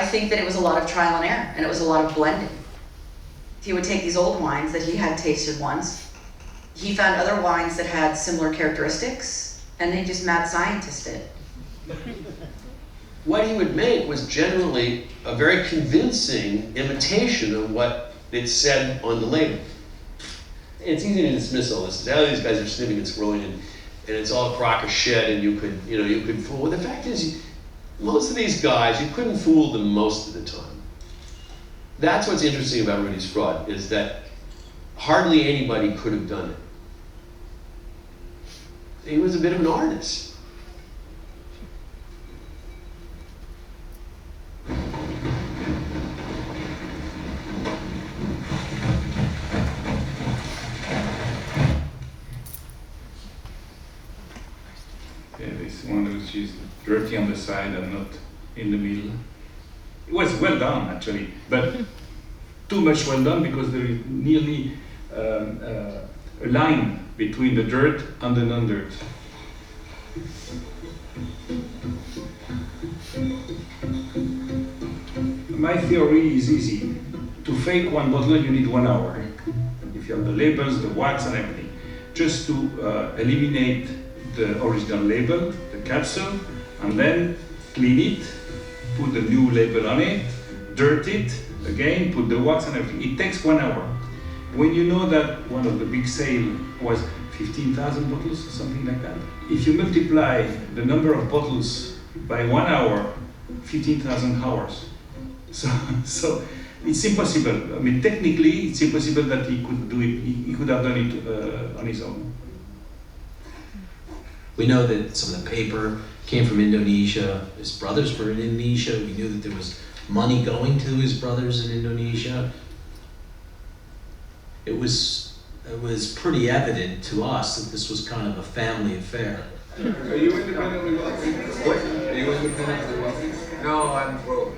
think that it was a lot of trial and error, and it was a lot of blending. He would take these old wines that he had tasted once. He found other wines that had similar characteristics, and they just mad scientisted it. What he would make was generally a very convincing imitation of what it said on the label. It's easy to dismiss all this. Now these guys are sniffing and scrolling, and it's all a crock of shit, and you could fool. Well, the fact is, most of these guys, you couldn't fool them most of the time. That's what's interesting about Rudy's fraud, is that hardly anybody could have done it. He was a bit of an artist. This one which is dirty on the side and not in the middle. It was well done actually, but too much well done because there is nearly a line between the dirt and the non-dirt. My theory is easy. To fake one bottle you need 1 hour. If you have the labels, the wax and everything. Just to eliminate the original label, the capsule, and then clean it, put the new label on it, dirt it, again, put the wax and everything. It takes 1 hour. When you know that one of the big sale was 15,000 bottles or something like that, if you multiply the number of bottles by 1 hour, 15,000 hours. So it's impossible. I mean, technically, it's impossible that he could do it. He could have done it on his own. We know that some of the paper came from Indonesia. His brothers were in Indonesia. We knew that there was money going to his brothers in Indonesia. It was pretty evident to us that this was kind of a family affair. Are you independently wealthy? What? Are you independently wealthy? No, I'm broke.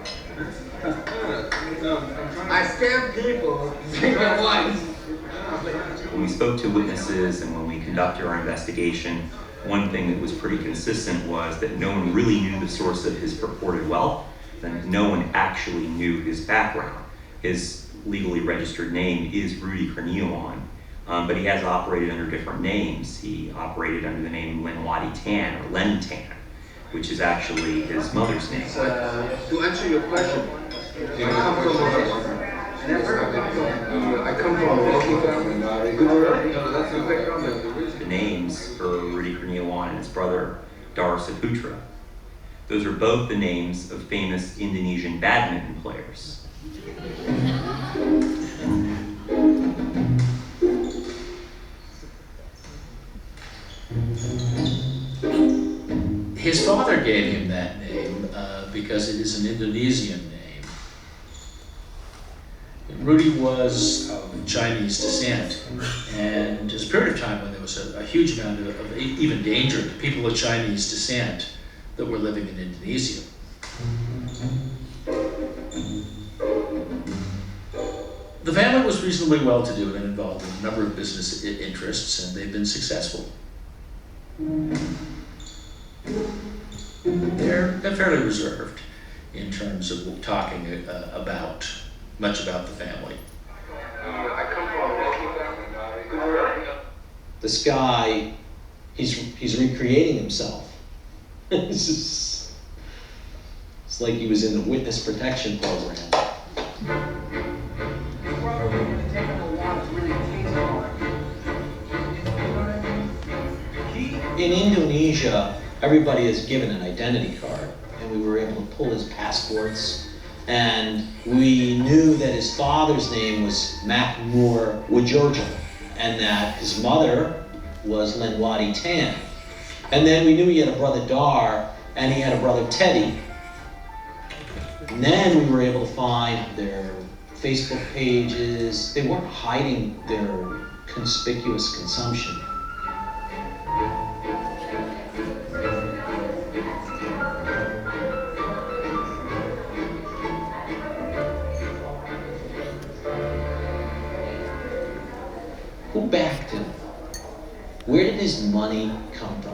No, I scam people to get wines. When we spoke to witnesses and when we conducted our investigation, one thing that was pretty consistent was that no one really knew the source of his purported wealth, and no one actually knew his background. His legally registered name is Rudy Cornelion, but he has operated under different names. He operated under the name Lenwadi Tan or Len Tan, which is actually his mother's name. To answer your question, I come from a wealthy family. The names for Rudy Cornelion and his brother Dar Saputra. Those are both the names of famous Indonesian badminton players. His father gave him that name because it is an Indonesian name. Rudy was of Chinese descent, and there's a period of time when there was a huge amount of even danger to people of Chinese descent that were living in Indonesia. The family was reasonably well-to-do and involved in a number of business interests, and they've been successful. They're fairly reserved in terms of talking much about the family. I come from a wealthy family. This guy, he's recreating himself. It's like he was in the witness protection program. In Indonesia, everybody is given an identity card, and we were able to pull his passports, and we knew that his father's name was Makmur Wajorjo, and that his mother was Lenwadi Tan. And then we knew he had a brother Dar, and he had a brother Teddy. And then we were able to find their Facebook pages. They weren't hiding their conspicuous consumption. Who backed him? Where did his money come from?